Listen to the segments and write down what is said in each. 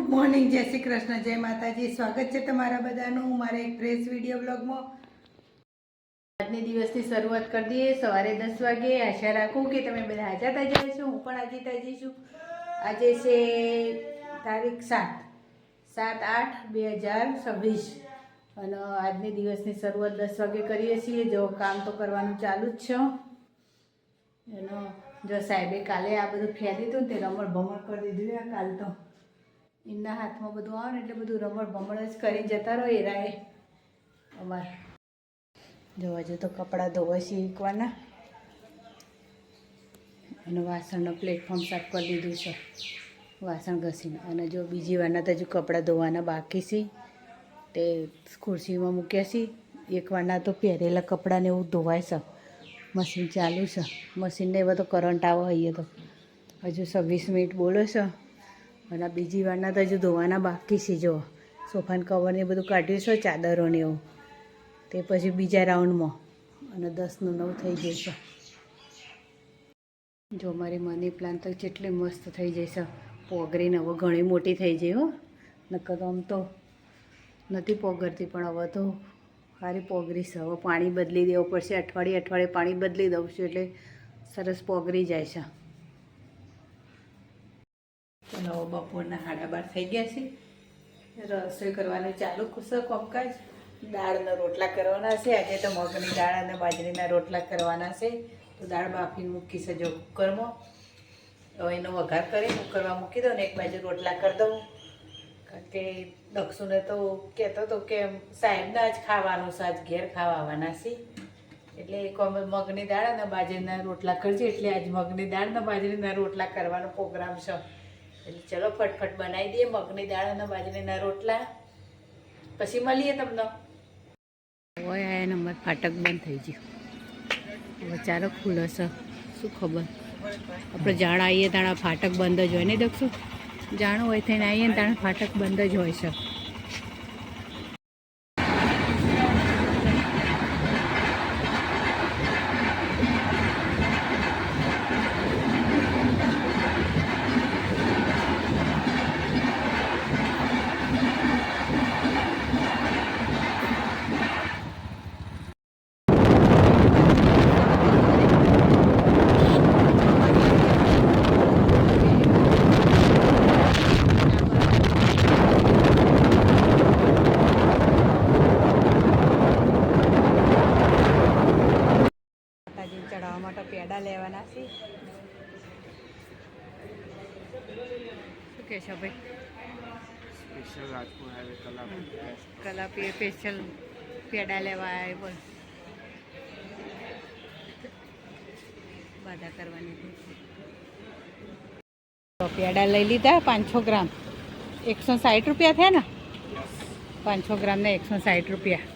Morning, જય શ્રી કૃષ્ણ, જય માતાજી. સ્વાગત છે તમારા બધાનું મારા એક ફ્રેશ વિડીયો બ્લોગમાં. આજની દિવસની શરૂઆત કરી દઈએ સવારે 10 વાગે. આશા રાખું કે તમે બધા હાજર થઈ જશો. હું પણ હાજર થઈ જઈશું. આજે છે તારીખ 7/8/2026 અને આજની દિવસની શરૂઆત 10 વાગે કરીએ છીએ. જો કામ તો કરવાનું ચાલુ જ છે એનો. જો સાહેબે કાલે આ બધું ફેરી દીધું ને તે રમણ ભમણ કરી દીધું. કાલ તો એમના હાથમાં બધું આવે ને એટલે બધું રમણ ભમણ જ કરી જતા રહો એરાએ અમારે. જોવા જો તો કપડાં ધોવા શીખવાના અને વાસણનો પ્લેટફોર્મ સાફ કરી દીધું છે વાસણ ઘસીને. અને જો બીજી વારના તો હજુ કપડાં ધોવાના બાકી છે તે ખુરશીમાં મૂક્યા છે. એક વારના તો પહેરેલા કપડાને એવું ધોવાય છે. મશીન ચાલુ છે. મશીનને એવા તો કરંટ આવો અહીંયા તો હજુ 26 મિનિટ બોલો છે. અને બીજી વારના તો હજુ ધોવાના બાકી છે. જો સોફાને કવરને બધું કાઢ્યું છે ચાદરોને એવું તે પછી બીજા રાઉન્ડમાં અને 10 નું 9 થઈ જશે. જો મારી મની પ્લાન્ટ તો કેટલી મસ્ત થઈ જશે. પોગરીને હવે ઘણી મોટી થઈ જાય હો. નકર તો આમ તો નથી પોગરતી પણ હવે તો સારી પોગરી છે. હવે પાણી બદલી દેવું પડશે. અઠવાડિયે પાણી બદલી દઉં છું એટલે સરસ પોગરી જાય છે. ચલો બપોરના 12:30 થઈ ગયા છે. રસોઈ કરવાની ચાલુ છે કોમકાજ. દાળના રોટલા કરવાના છે. આજે તો મગની દાળ અને બાજરીના રોટલા કરવાના છે. તો દાળ બાફીને મૂકી છે જો કુકરમાં. હવે એનો વઘાર કરી કુકરમાં મૂકી દઉં ને એક બાજુ રોટલા કરી દઉં. કારણ કે દક્ષુને તો કહેતો હતો કે સાહેબને જ ખાવાનું છે, આજ ઘેર ખાવા આવવાના છે એટલે એક મગની દાળ અને બાજરીના રોટલા કરજે. એટલે આજ મગની દાળ અને બાજરીના રોટલા કરવાનો પ્રોગ્રામ છે. એટલે ચલો ફટફટ બનાવી દઈએ મગની દાળ અને બાજરીના રોટલા. પછી મળીએ તમને. હોય આ નંબર ફાટક બંધ થઈ ગયું. હવે ચાલો ખુલ્લો છે. શું ખબર આપણે જાણ આવીએ તાણા ફાટક બંધ જ હોય નહીં દક્ષું. જાણું હોય થઈને આવીએ ને તાણે ફાટક બંધ જ હોય છે. ચડાવવા માટે પેડા લેવાના છે. શું કહે છો ભાઈ? Special Rajpur highway Kalapi special પેડા લેવા આવે. બોલ બાધા કરવાની પેડા લઈ લીધા 500 ગ્રામ. 160 રૂપિયા થયા ને. 500 ગ્રામના 160 રૂપિયા.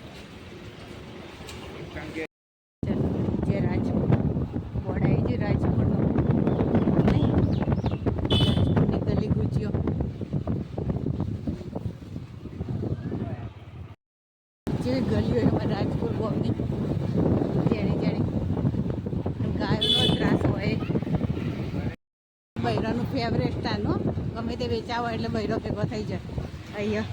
જે ગલીઓ એમાં રાજપુર બોમની જેણી ગાયોનો ત્રાસ હોય. બૈરાનું ફેવરેટ સ્થાન હો. ગમે તે વેચાવો એટલે બૈરો ભેગો થઈ જાય અહીંયા.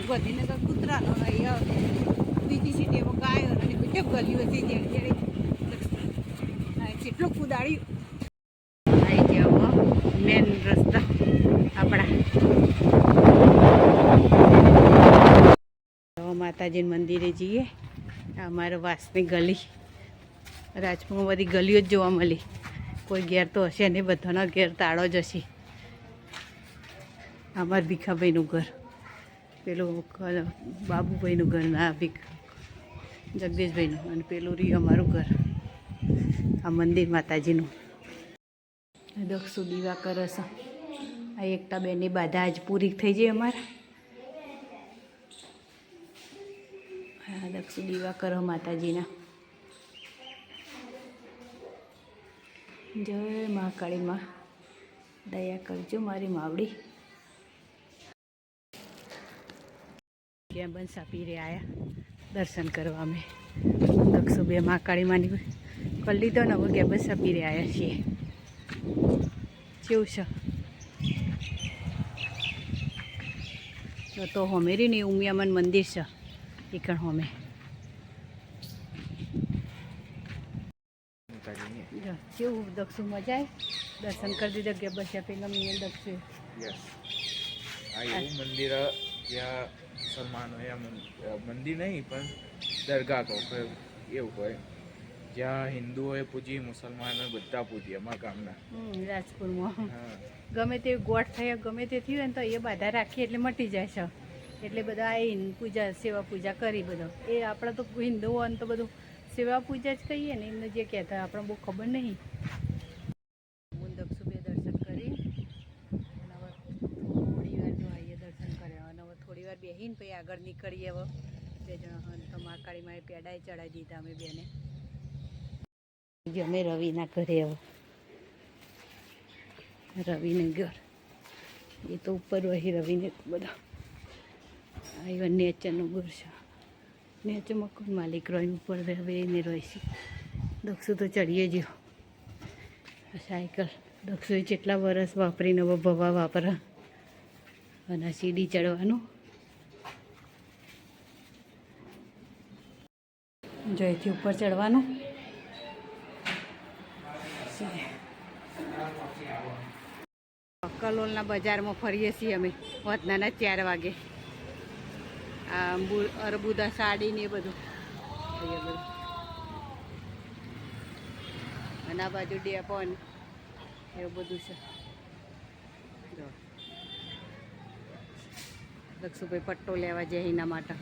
ગાંધીનગર કૂતરાનો અહીંયા બીજી સિટીમાં ગાયો અને બીજી ગલીઓ છે જેણી કેટલું કુદાડ્યું. આવી ગયા મેન રસ્તા આપણા. માતાજીના મંદિરે જઈએ. અમારા વાસની ગલી રાજપુરમાં બધી ગલીઓ જ જોવા મળી. કોઈ ઘેર તો હશે નહીં, બધાના ઘેર તાળો જ હશે. અમારા ભીખાભાઈનું ઘર, પેલું બાબુભાઈનું ઘર, ના જગદીશભાઈનું, અને પેલું રહ્યું અમારું ઘર. આ મંદિર માતાજીનું. દક્ષુ દીવા કરે છે. આ એકતા બેનની બાધા આજ પૂરી થઈ જાય અમારે. હા દક્ષુ દીવા કરો માતાજીના. જય મહાકાળી માં, દયા કરજો મારી માવડી. કેમ સાપી રે આયા દર્શન કરવા. અમે દક્ષુ બે મહાકાળી માની કરી લીધો ને હવે ગેબસ આપી રહ્યા છીએ. કેવું છે તો હોમેરી ને ઉમિયામન મંદિર છે એકણ હોમે કેવું દક્ષુ મજા આવી દર્શન કરી દીધા કે બસ પેલા મેં દક્ષુ યસ આ એવું મંદિર જ્યાં મુસલમાનોએ મંદિર નહીં પણ દરગાહ કહો એવું હોય જ્યાં હિન્દુઓએ પૂજી મુસલમાનોએ બધા પૂજી અમારા ગામના રાજપુરમાં હા ગમે તે ગોઠ થયા ગમે તે થયું ને તો એ બાધા રાખી એટલે મટી જાય છે એટલે બધા આવીને પૂજા સેવા પૂજા કરી બધો એ આપણે તો હિન્દુઓ તો બધું સેવા પૂજા જ કહીએ ને એમને જે કહેતા આપણે બહુ ખબર નહીં હું દક્ષુબે દર્શન કરી અને હવે થોડી વાર તો આવીએ દર્શન કર્યા અને હવે થોડી વાર બેસીને પછી આગળ નીકળીએ હવે 2 જણા તો મહાકાળીમાં પેડાએ ચડાવી દીધા અમે બેને અમે રવિના ઘરે હવે રવિને ઘર એ તો ઉપર વહી રવિને બધા આ નેચરનું ઘર છે નેચરમાં કોણ માલિક રોય ઉપર હવે એને રોય છે દક્ષુ તો ચડીએ જ્યો સાયકલ દક્ષુએ જેટલા વર્ષ વાપરીને હવે ભવા વાપરા અને સીડી ચડવાનું જોઈથી ઉપર ચડવાનું કલોલના બજારમાં ફરીએ છીએ અમે હોતનાના 4 વાગે આ અરબુદા સાડી ને એ બધું અને આ બાજુ ડેપોન એવું બધું છે દક્ષુભાઈ પટ્ટો લેવા જાય એના માટે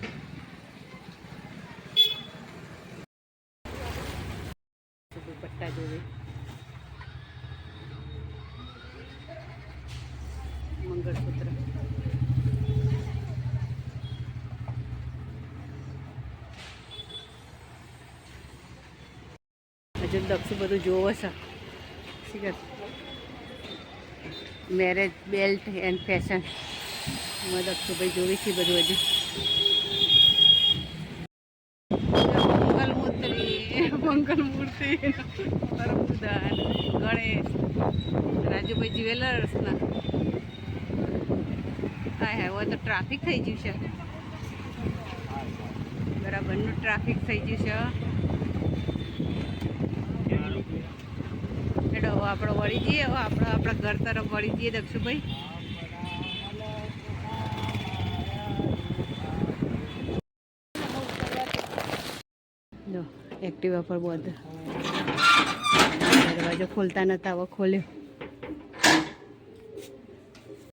પટ્ટા જોવે મંગળસૂત્ર હજુ દક્ષુ બધું જોવો છે શીખર મેરેજ બેલ્ટ એન્ડ ફેશન એમાં દક્ષુભાઈ જોવી છે બધું હજુ મંગલમૂર્તિ અરબુદાન ગણેશ રાજુભાઈ જ્વેલર્સના હા હવે તો ટ્રાફિક થઈ ગયું છે બરાબરનું ટ્રાફિક થઈ ગયું છે એટલે હવે આપણે વળી જઈએ હવે આપણે આપણા ઘર તરફ વળી જઈએ દક્ષુભાઈ જો એક્ટિવા પર બંધ દરવાજો ખોલતા નતા હવે ખોલ્યો